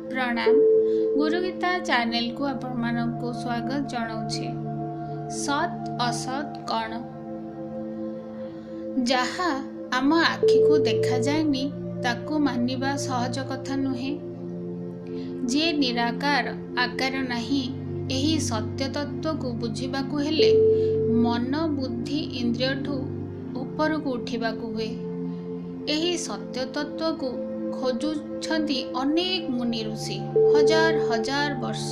प्रणाम। गुरुगीता चैनल को आपण मानक स्वागत जनाऊे। सत असत कौन? जहा आम आखि को देखा जाएनी ताकू मानिबा सहज कथा नुहे। जे निराकार आकार नहीं, एही सत्य तत्व को बुझिबाकू हेले मन बुद्धि इंद्रियठू ऊपर को उठिबाकू हुए। एही सत्य तत्व को खोजुछंती अनेक मुनि ऋषि हजार हजार वर्ष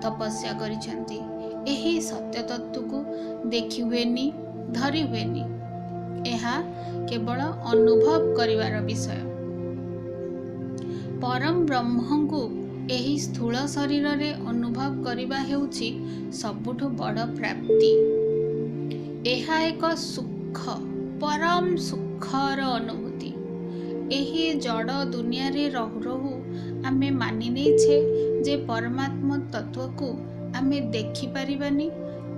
तपस्या करिछंती। एही सत्य तत्व को देखि हुएनी, धरी हुएनी। एहा केवल अनुभव करिवार विषय। परम ब्रह्म को एही स्थूल शरीर रे अनुभव करिबा हेउची सबुठु बड़ प्राप्ति। एहा एक सुख, परम सुखर अनुभूति। एही जड़ दुनिया रे रहु रहु आमे मानि नेछे जे परमात्मा तत्व को आमे देखि परिबानी।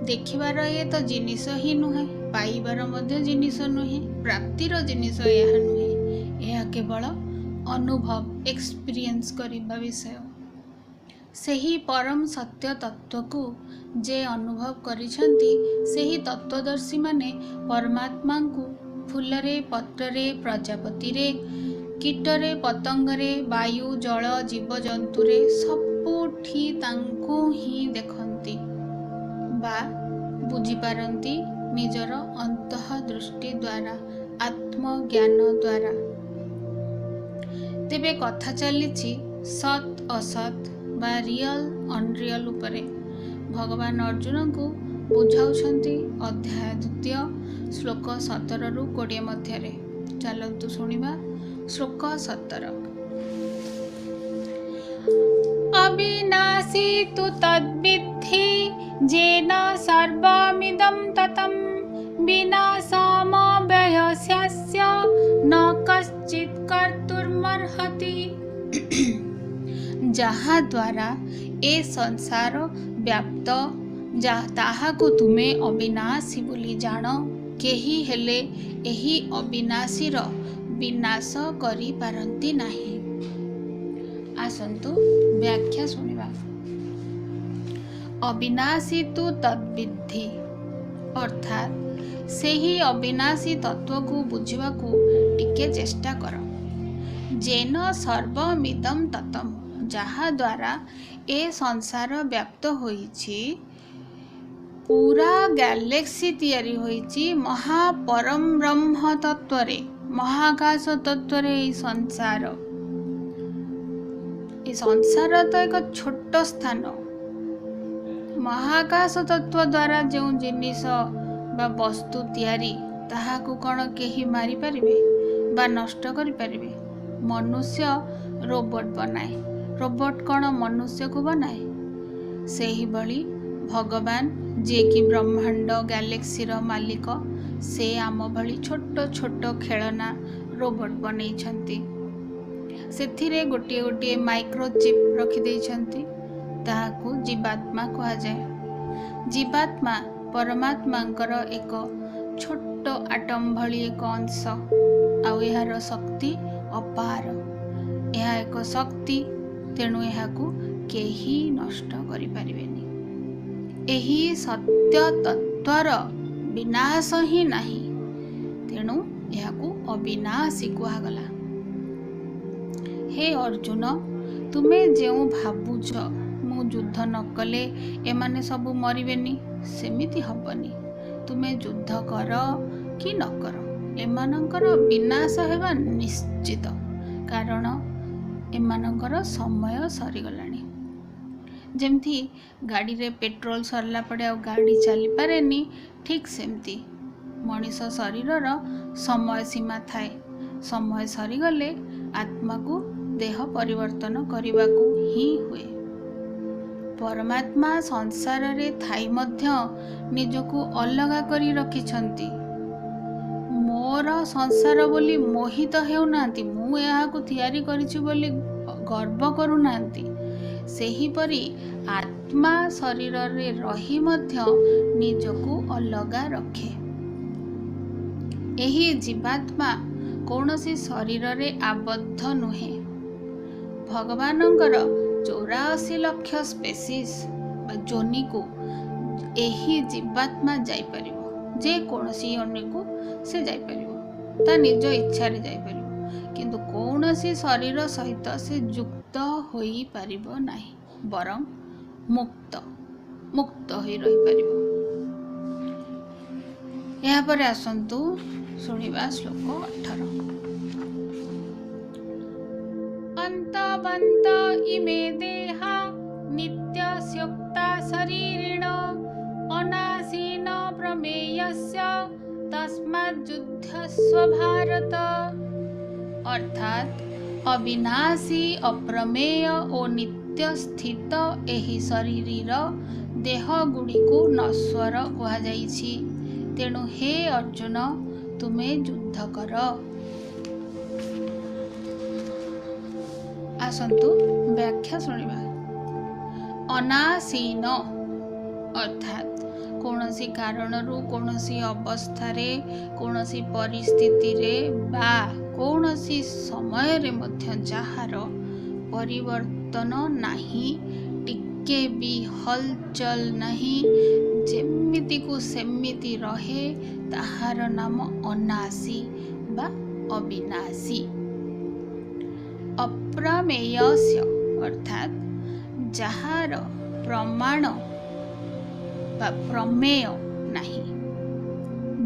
देखिबार ये तो जिनिस ही नुहे, पाइबार मध्य जिनिस नुहे, प्राप्तिर जिनिस यह नुहे। यह केवल अनुभव, एक्सपीरियंस करिबा विषय। सेही परम सत्य तत्व को जे अनुभव करिछंती, सेही तत्वदर्शी माने परमात्मा को फूलरे, पत्रे, प्रजापति रे, कीटरे, पतंगरे, वायु, जल, जीवजंतुरे सबुठी तांको ही देखंती बा बुझिपारती निजर अंतः दृष्टि द्वारा, आत्मज्ञान द्वारा। तेबे कथा चलीछि सत असत बा रियल अनरियल उपरे। भगवान अर्जुन को बुझाउछंती अध्याय 2 श्लोक 17 रु 20 मध्य। चलतु शुणिबा श्लोक 17। अविनाशी तु तद्विद्धि जेन सर्वमिदं ततं विनाशमव्ययस्यस्य न कश्चित् कर्तुमर्हति। जहा द्वारा ए संसार व्याप्त ताहाको तुमे अविनाशी बोली जान, केही हेले एही अविनाशीर विनाश करि पारंती नाही। आसंतु व्याख्या सुनिबा। अविनाशी तु तद्विद्धि अर्थात सेही अविनाशी तत्व को बुझिबाकू टिके चेष्टा कर। जेन सर्वमिदं ततम, जहा द्वारा ए संसार व्याप्त होईछि, पूरा गैलेक्सी तैयारी होईछि महापरम ब्रह्म तत्वरे, महाकाश तत्वरे। ए संसार तो एक छोट स्थान। महाकाश तत्व द्वारा जो जिनिस बा वस्तु तैयारी, ताहाकू कौन केही मारी पारिबे बा नष्ट करि पारिबे? मनुष्य रोबोट बनाए, रोबोट कौन मनुष्य को बनाए? सेही बळी भगवान जे कि ब्रह्मांड गैलेक्सीर मालिक, से आम भली छोट छोट खेलना रोबोट बनैछंती। सेथिरे गोटे गोटे माइक्रोचिप रखि दैछंती, ताहाकू जीवात्मा कहा जाए। जीवात्मा परमात्मांकर एक छोट आटम भली एक अंश। आउ एहार शक्ति अपार। यह एक शक्ति, तेणु एहाकू केही नष्ट करि पारिबेनी। एही सत्य तत्वर विनाश ही नहीं, तेणु एहाकू अविनाशी कुहागला। हे अर्जुन, तुमे जेउ भाबुछ मु युद्ध न कले एमाने सबु मरिबेनी, सेमिति हबनी। तुमे युद्ध कर कि न कर, एमानंकर विनाश हेबा निश्चित, कारण एमानंकर समय सरीगलानी। जेमती गाड़ी रे पेट्रोल सरला पड़े आ गाड़ी चली पारेनी, ठीक सेमती मनीष शरीरर समय सीमा थाए। समय सरीगले आत्मा को देह परिवर्तन करने ही हुए। परमात्मा संसार रे थाई मध्य निजकु अलगा करी रखिछंती। मोर संसार बोली मोहित हेउनांती, मु एहाकु तैयारी करिछि बोली गर्व करुनांती। सेहीपरि आत्मा शरीर रे रही मध्य निजकु अलगा रखे। एही जीवात्मा कौनसी शरीर रे आबद्ध नुहे। भगवानंकर 84 लाख स्पेसीस जोनि को एही जीवात्मा जाई परिबो। जे कौनसी योनि को से जाई परिबो, ता निज इच्छा रे जाई परिबो, किंतु कौनसी शरीर सहित से युक्त होई परिबो नाही, बरं मुक्त होई रही परिबो। यहाँ पर आसंतु सुनिबा श्लोक 18। अंतवंत इमे देहा नित्यस्योक्ता शरीरिण अनासीन प्रमेयस्य तस्माद्युध्यस्व भारत। अर्थात अविनाशी अप्रमेय और नित्य स्थित एही शरीर देह गुड़ी को नश्वर कहुଯାଇଛି। तेणु हे अर्जुन तुम्हें युद्ध कर। आसंतु व्याख्या सुनिबा। अनासीन अर्थात कौनसी कारणरू कौनसी अवस्था रे कौनसी परिस्थिति रे बा कौनसी समय रे मध्य जहार परिवर्तन नाही, टिके भी हलचल नहीं, जेमिति को सेमिति रहे, ताहार नाम अनासी बा अविनाशी। अप्रमेयस्य अर्थात जहार प्रमाण बा प्रमेय नहीं,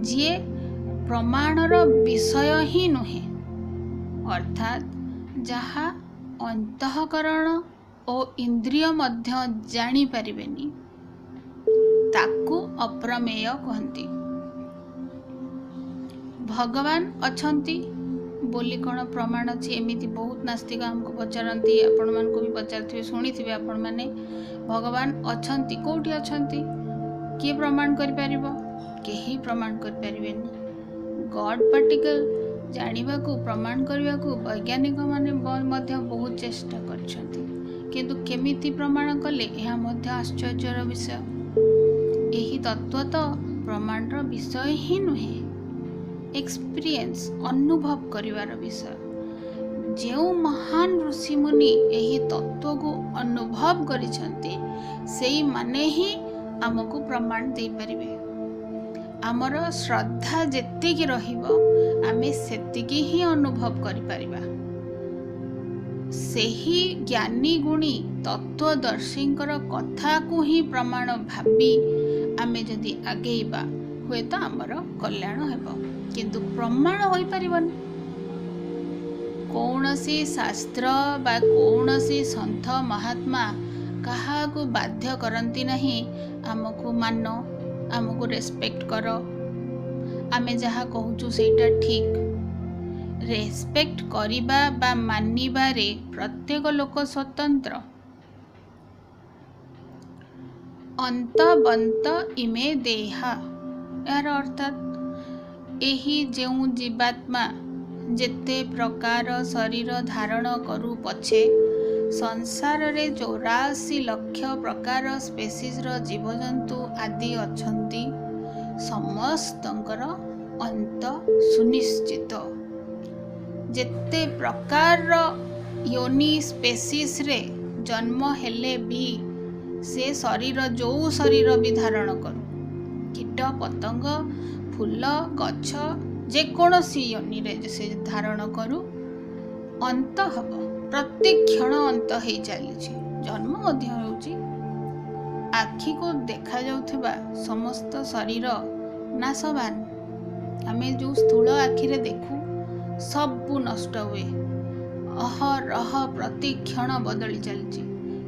जे प्रमाणर विषय ही नुहे, अर्थात जहा अंतःकरण और इंद्रिय मध्य जानी परिबेनी, ताकू अप्रमेय कहती। भगवान अछंती बोली कौन प्रमाण अच्छी, एमती बहुत नास्तिक हमको पचारती, आपण मान को भी पचार शुणी आपण मैंने भगवान अछंती कोठी अछंती, किए प्रमाण कर पारिबो? केही प्रमाण कर पारिबेनी। गॉड पार्टिकल जानिबा को प्रमाण करबा को वैज्ञानिक माने मध्य बहुत चेष्टा करछंती, किंतु केमिति प्रमाण कले यह मध्य आश्चर्यर विषय। एही तत्व तो प्रमाणर विषय ही नुहे, एक्सपीरियंस अनुभव करिवार विषय। जो महान ऋषि मुनि एही तत्व को अनुभव करिछंती, सेई माने ही आमको प्रमाण दे परिबे। आमर श्रद्धा जेतिकी रहिबो आमे सेतिकी ही अनुभव करि परिबा। सेही ज्ञानी गुणी तत्वदर्शींकर कथा को ही प्रमाण भाबी आमे जदि आगेइबा हुए तो आमर कल्याण हेबो, किंतु प्रमाण होई परिबनी। कौनसी शास्त्र बा कौनसी संत महात्मा कहा को बाध्य करती नहीं, आमको मान, आमको रेस्पेक्ट कर, आमे जहा कहूचु सेटा ठीक। रेस्पेक्ट करिबा बा मानिबा रे प्रत्येक लोक स्वतंत्र। अंतवंत इमे देहा, यार अर्थात एही जेउ जीवात्मा जेते प्रकार शरीर धारण करू पछे संसार रे 84 लाख प्रकार स्पेसीज रो जीवजंतु आदि अछंती, समस्तंकर अंत सुनिश्चित। जेते प्रकार योनि स्पेसीस रे जन्म हेले भी से शरीर जो शरीर भी धारण करू, कीट पतंग फूल गछ जेकोसी योनि रे से धारण करू, अंत हब। प्रत्येक क्षण अंत हो चली, जन्म मध्य होउची। आखि को देखा जाउथिबा समस्त शरीर नाशवान। आमे जो स्थूल आखि रे देखू सबू नष्ट हुए, अहरह प्रति क्षण बदली चलची,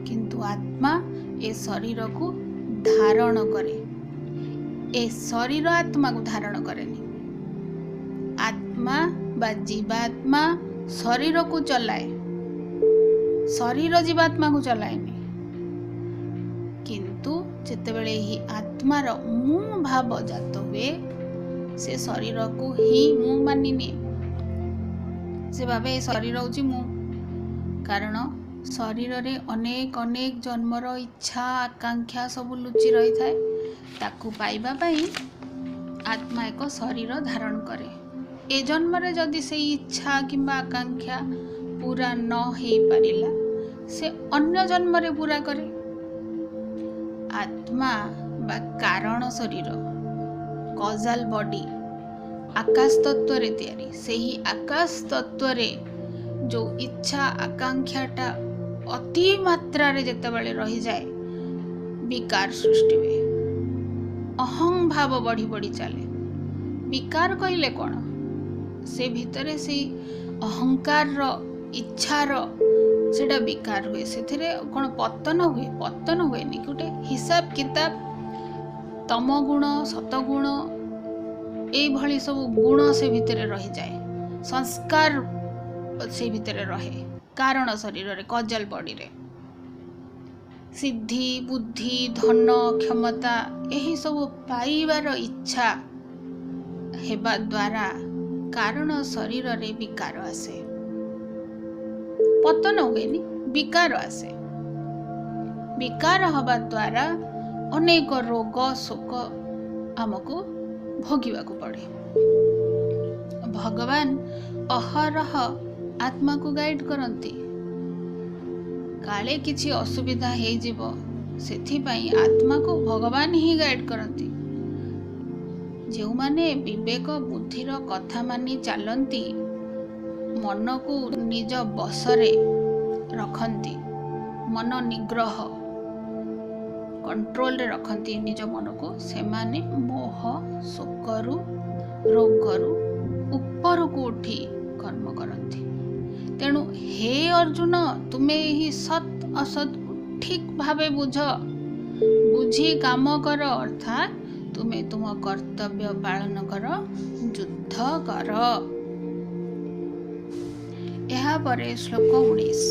किंतु आत्मा ए शरीर को धारण करे। ए शरीर आत्मा को धारण करेनी। आत्मा बा जीवात्मा शरीर को चलाए, शरीर जीवात्मा को चलाएनी। ଯେତେବେଳେ ଏହି ଆତ୍ମାର ମୁଁ ଭାବ ଜାତ ହୁଏ, ସେ ଶରୀରକୁ ହିଁ ମୁଁ ମାନିନିଏ। ସେ ଭାବେ ଏ ଶରୀର ହେଉଛି ମୁଁ। କାରଣ ଶରୀରରେ ଅନେକ ଅନେକ ଜନ୍ମର ଇଚ୍ଛା ଆକାଂକ୍ଷା ସବୁ ଲୁଚି ରହିଥାଏ। ତାକୁ ପାଇବା ପାଇଁ ଆତ୍ମା ଏକ ଶରୀର ଧାରଣ କରେ। ଏ ଜନ୍ମରେ ଯଦି ସେଇ ଇଚ୍ଛା କିମ୍ବା ଆକାଂକ୍ଷା ପୁରା ନ ହେଇପାରିଲା, ସେ ଅନ୍ୟ ଜନ୍ମରେ ପୁରା କରେ। ଆତ୍ମା ବା କାରଣ ଶରୀର, କଜାଲ ବଡି, ଆକାଶ ତତ୍ଵରେ ତିଆରି। ସେହି ଆକାଶ ତତ୍ଵରେ ଯେଉଁ ଇଚ୍ଛା ଆକାଂକ୍ଷାଟା ଅତି ମାତ୍ରାରେ ଯେତେବେଳେ ରହିଯାଏ, ବିକାର ସୃଷ୍ଟି ହୁଏ। ଅହଂ ଭାବ ବଢ଼ି ବଢ଼ି ଚାଲେ। ବିକାର କହିଲେ କ'ଣ? ସେ ଭିତରେ ସେଇ ଅହଙ୍କାରର, ଇଚ୍ଛାର ସେଟା ବିକାର ହୁଏ। ସେଥିରେ କ'ଣ ପତନ ହୁଏ? ପତନ ହୁଏନି। ଗୋଟେ ହିସାବ କିତାବ, ତମ ଗୁଣ, ସତଗୁଣ, ଏଇଭଳି ସବୁ ଗୁଣ ସେ ଭିତରେ ରହିଯାଏ। ସଂସ୍କାର ସେ ଭିତରେ ରହେ କାରଣ ଶରୀରରେ, କଜଲ ବଡିରେ। ସିଦ୍ଧି, ବୁଦ୍ଧି, ଧନ, କ୍ଷମତା ଏହିସବୁ ପାଇବାର ଇଚ୍ଛା ହେବା ଦ୍ୱାରା କାରଣ ଶରୀରରେ ବିକାର ଆସେ। ପତନ ହୁଏନି, ବିକାର ଆସେ। ବିକାର ହେବା ଦ୍ୱାରା ଅନେକ ରୋଗ ଶୋକ ଆମକୁ ଭୋଗିବାକୁ ପଡ଼େ। ଭଗବାନ ଅହରହ ଆତ୍ମାକୁ ଗାଇଡ୍ କରନ୍ତି। କାଳେ କିଛି ଅସୁବିଧା ହେଇଯିବ, ସେଥିପାଇଁ ଆତ୍ମାକୁ ଭଗବାନ ହିଁ ଗାଇଡ୍ କରନ୍ତି। ଯେଉଁମାନେ ବିବେକ ବୁଦ୍ଧିର କଥା ମାନି ଚାଲନ୍ତି, ମନକୁ ନିଜ ବଶରେ ରଖନ୍ତି, ମନ ନିଗ୍ରହ, କଣ୍ଟ୍ରୋଲରେ ରଖନ୍ତି ନିଜ ମନକୁ, ସେମାନେ ମୋହ ଶୋକରୁ, ରୋଗରୁ ଉପରକୁ ଉଠି କର୍ମ କରନ୍ତି। ତେଣୁ ହେ ଅର୍ଜୁନ, ତୁମେ ଏହି ସତ୍ ଅସତ୍କୁ ଠିକ୍ ଭାବେ ବୁଝି କାମ କର। ଅର୍ଥାତ୍ ତୁମେ ତୁମ କର୍ତ୍ତବ୍ୟ ପାଳନ କର, ଯୁଦ୍ଧ କର। ଏହାପରେ ଶ୍ଲୋକ 19।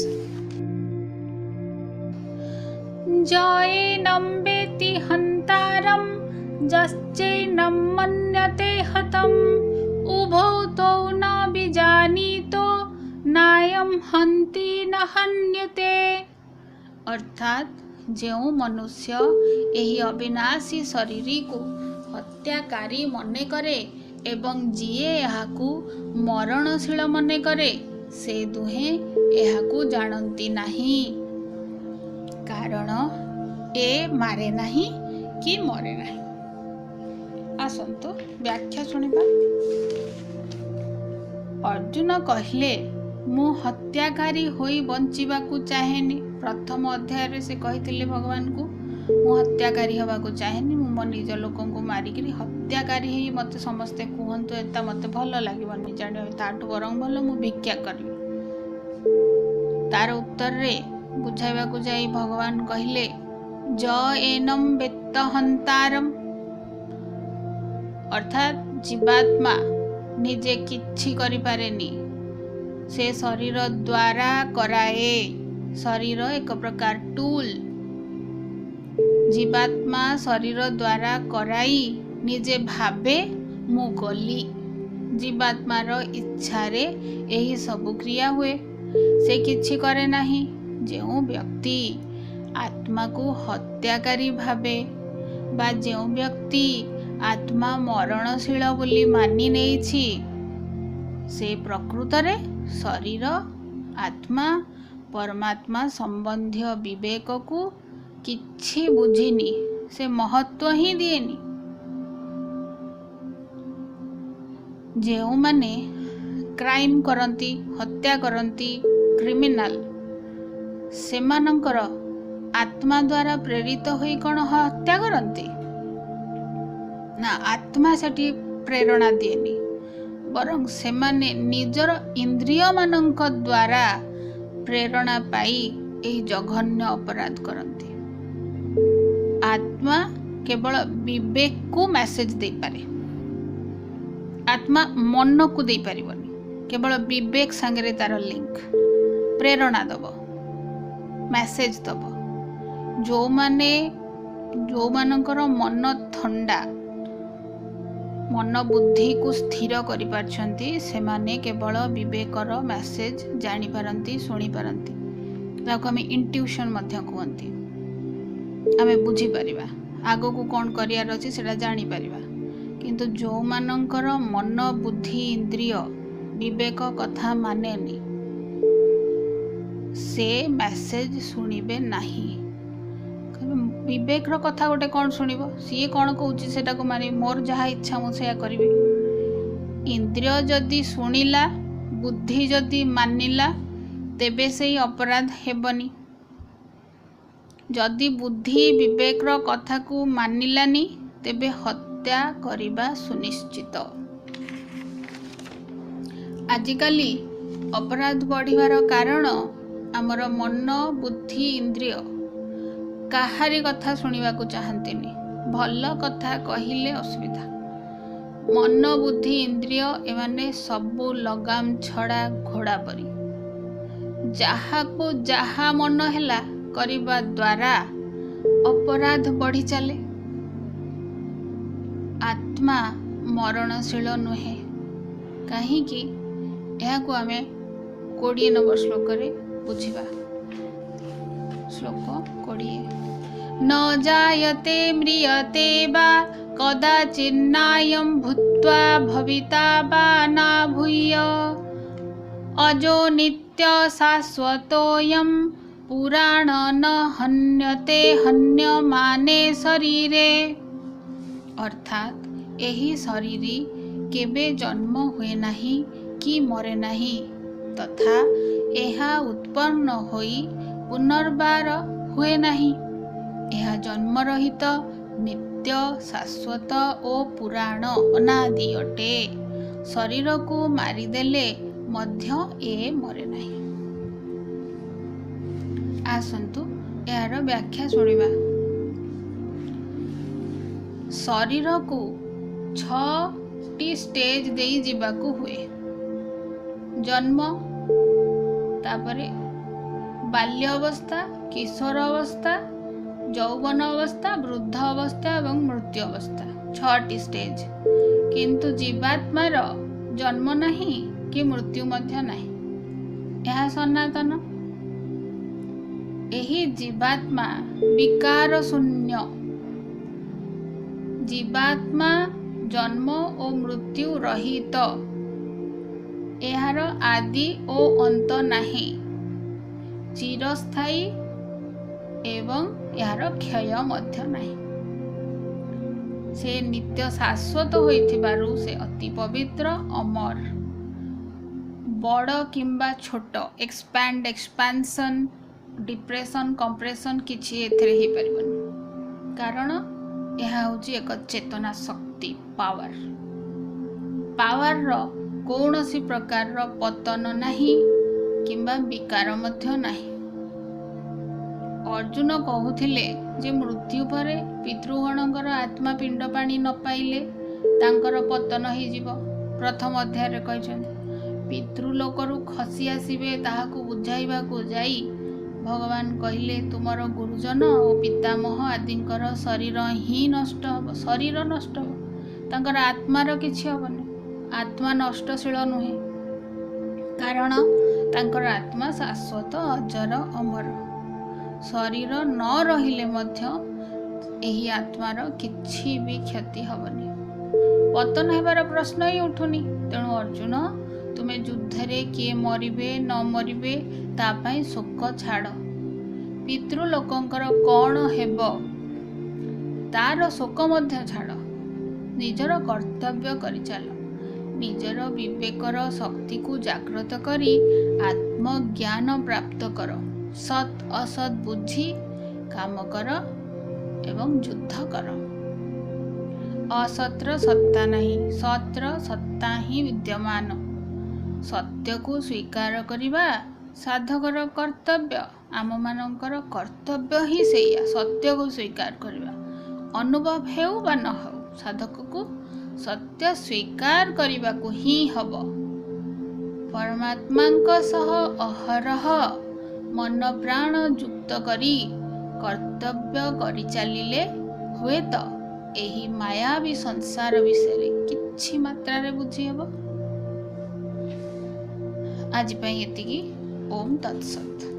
ଜୟେनं ବେତି ହନ୍ତାରಂ ଯଶ୍ଚୈनं ମନ୍ୟତେ ହତମ୍ ଉଭौ ତୌ ନ ବିଜାନୀतो ନାୟಂ ହନ୍ତି ନ ହନ୍ୟତେ। ଅର୍ଥାତ୍ ଯେଉଁ ମନୁଷ୍ୟ ଏହି ଅବିନାଶୀ ଶରୀରକୁ ହତ୍ୟାକାରୀ ମନେ କରେ ଏବଂ ଯିଏ ଏହାକୁ ମରଣଶୀଳ ମନେ କରେ, ସେ ଦୁହେଁ ଏହାକୁ ଜାଣନ୍ତି ନାହିଁ। କାରଣ ଏ ମାରେ ନାହିଁ କି ମରେ ନାହିଁ। ଆସନ୍ତୁ ବ୍ୟାଖ୍ୟା ଶୁଣିବା। ଅର୍ଜୁନ କହିଲେ, ମୁଁ ହତ୍ୟାକାରୀ ହୋଇ ବଞ୍ଚିବାକୁ ଚାହେଁନି। ପ୍ରଥମ ଅଧ୍ୟାୟରେ ସେ କହିଥିଲେ ଭଗବାନଙ୍କୁ, ମୁଁ ହତ୍ୟାକାରୀ ହେବାକୁ ଚାହେଁନି। ମୁଁ ମୋ ନିଜ ଲୋକଙ୍କୁ ମାରିକିରି ହତ୍ୟାକାରୀ ହେଇ ମୋତେ ସମସ୍ତେ କୁହନ୍ତୁ, ଏତା ମୋତେ ଭଲ ଲାଗିବନି ଜାଣିବା। ତାଠୁ ବରଂ ଭଲ ମୁଁ ଭିକ୍ଷା କରିବି। ତାର ଉତ୍ତରରେ ବୁଝାଇବାକୁ ଯାଇ ଭଗବାନ କହିଲେ, ଜଏନଂ ବେତ୍ତ ହନ୍ତାରମ୍। ଅର୍ଥାତ୍ ଜୀବାତ୍ମା ନିଜେ କିଛି କରିପାରେନି, ସେ ଶରୀର ଦ୍ୱାରା କରାଏ। ଶରୀର ଏକ ପ୍ରକାର ଟୁଲ। ଜୀବାତ୍ମା ଶରୀର ଦ୍ୱାରା କରାଇ ନିଜେ ଭାବେ ମୁଁ କଲି। ଜୀବାତ୍ମାର ଇଚ୍ଛାରେ ଏହି ସବୁ କ୍ରିୟା ହୁଏ, ସେ କିଛି କରେ ନାହିଁ। ଯେଉଁ ବ୍ୟକ୍ତି ଆତ୍ମାକୁ ହତ୍ୟାକାରୀ ଭାବେ ବା ଯେଉଁ ବ୍ୟକ୍ତି ଆତ୍ମା ମରଣଶୀଳ ବୋଲି ମାନି ନେଇଛି, ସେ ପ୍ରକୃତରେ ଶରୀର, ଆତ୍ମା, ପରମାତ୍ମା ସମ୍ବନ୍ଧୀୟ ବିବେକକୁ କିଛି ବୁଝିନି, ସେ ମହତ୍ଵ ହିଁ ଦିଏନି। ଯେଉଁମାନେ କ୍ରାଇମ୍ କରନ୍ତି, ହତ୍ୟା କରନ୍ତି, କ୍ରିମିନାଲ, ସେମାନଙ୍କର ଆତ୍ମା ଦ୍ୱାରା ପ୍ରେରିତ ହୋଇ କ'ଣ ହତ୍ୟା କରନ୍ତି? ନା, ଆତ୍ମା ସେଠି ପ୍ରେରଣା ଦିଏନି, ବରଂ ସେମାନେ ନିଜର ଇନ୍ଦ୍ରିୟମାନଙ୍କ ଦ୍ୱାରା ପ୍ରେରଣା ପାଇ ଏହି ଜଘନ୍ୟ ଅପରାଧ କରନ୍ତି। ଆତ୍ମା କେବଳ ବିବେକକୁ ମେସେଜ ଦେଇପାରେ, ଆତ୍ମା ମନକୁ ଦେଇପାରିବନି। କେବଳ ବିବେକ ସାଙ୍ଗରେ ତାର ଲିଙ୍କ, ପ୍ରେରଣା ଦବ, ମେସେଜ ଦବ। ଯେଉଁମାନେ जो मानकर मन थंडा मन बुद्धि को स्थिर करि पारछंती से माने केवल विवेकर मैसेज जानी पारंती सुनी पारंती ताको हमें इंट्यूशन मध्य कहंती आमे बुझी परिबा आगो को कौन करियार अछि सेटा जानी परिबा किंतु जो मानकर मन बुद्धि इंद्रिय विवेक कथा मानेनी से मैसेज सुनिबे नाही विवेक रो कथा गोटे कौन सुनिब सी कौन कहूँ से मानी मोर जहाँ इच्छा मुझे करी इंद्रिय जदि शुणिला बुद्धि जदि मानिला तेबे से अपराध हेबनी जदि बुद्धि विवेक रो कथा को मानिलानी तेबे हत्या करिबा सुनिश्चित। आजिकाली अपराध बढ़िबार कारण आमर मन बुद्धि इंद्रिय काहारी कथा शुणा चाहती भल कथा कहले असुविधा मन बुद्धि इंद्रिय एमाने सबू लगाम छड़ा घोड़ा परी जहा को जहा मन हैला करिबा द्वारा अपराध बढ़ी चले। आत्मा मरणशील नुहे कहीं को आमे 20 नंबर श्लोक रे बुझिबा। श्लोक 20 न जायते म्रियते वा कदाचिन्नायं भूत्वा भविता वा न भूय अजो नित्य शाश्वतोऽयं पुराण न हन्यते हन्यमाने शरीरे। अर्थात एही शरीरी केबे जन्म हुए नहीं कि मरे नहीं तथा एहा उत्पन्न होई पुनर्बार हुए नहीं। यह जन्म रहित नित्य शाश्वत ओ पुराण अनादि अटे। शरीर को मारिदेले मध्य ए मरे नहीं। आसंतु यार व्याख्या सुनिबा। शरीर को 6टी स्टेज देई जीवाकू हुए। जन्म तापरे बाल्य अवस्था किशोर अवस्था यौवन अवस्था वृद्ध अवस्था एवं मृत्यु अवस्था 6टी स्टेज। किंतु जीवात्मार जन्म नहीं कि मृत्यु मध्य नहीं। यह सनातन। एही जीवात्मा विकार शून्य। जीवात्मा जन्म और मृत्यु रहित। एहार आदि ओ अंत नहीं। चिरस्थायी एवं यार क्षय मध्य नहीं। से नित्य शाश्वत होइथिबारु से अति पवित्र अमर। बड़ किंबा छोट एक्सपैंड एक्सपांशन डिप्रेशन कंप्रेशन किछि एथिरे ही परिबनी कारण यह होची एक चेतना शक्ति पावर। पावर रो कौनसी प्रकार रो पतन नहीं किंबा विकार मध्य नहीं। अर्जुन कहूथिले जे मृत्यु परे पितृगणकर आत्मा पिंड पानी न पाइले तांकर पतन ही जीव। प्रथम अध्याय रे कहछन पितृलोकरु खसी आसीबे ताहाकू बुझाइबा को जाई भगवान कहले तुमर गुरुजन और पितामह आदिंकर शरीर ही नष्ट हम। शरीर नष्ट हम तांकर आत्मार किछि हबनी। आत्मा नष्टशील नुहे कारण तांकर आत्मा शाश्वत अजर अमर। शरीर न रहिले मध्य एही आत्मार किछि भी क्षति हबनी। पतन हेबार प्रश्न ही उठुनी। तेणु अर्जुन तुमे युद्ध रे किए मरिबे न मरिबे ता पई शोक छाड़। पितृलोकंकर कौन हेब तार शोक मध्य छाड़। निजर कर्तव्य करि चल। निजर विवेकर शक्ति को जागृत करी आत्मज्ञान प्राप्त कर। सत असत बुझी काम कर एवं युद्ध कर। असत्र सत्ता नहीं सत्र सत्ता ही विद्यमान। सत्य को स्वीकार करिबा साधकर कर्तव्य। आम मानकर कर्तव्य ही सेया सत्य को स्वीकार करिबा। अनुभव हेउ बा न हेउ साधक को सत्य स्वीकार करिबा को ही हब। परमात्मा सह अहरह मन प्राण युक्त करी कर्तव्य करि चलिले ହୁଏତ ଏହି ମାୟାବୀ ସଂସାର ବିଷୟରେ କିଛି ମାତ୍ରାରେ ବୁଝିହେବ। ଆଜି ପାଇଁ ଏତିକି। ଓମ୍ ତତ୍ସତ୍।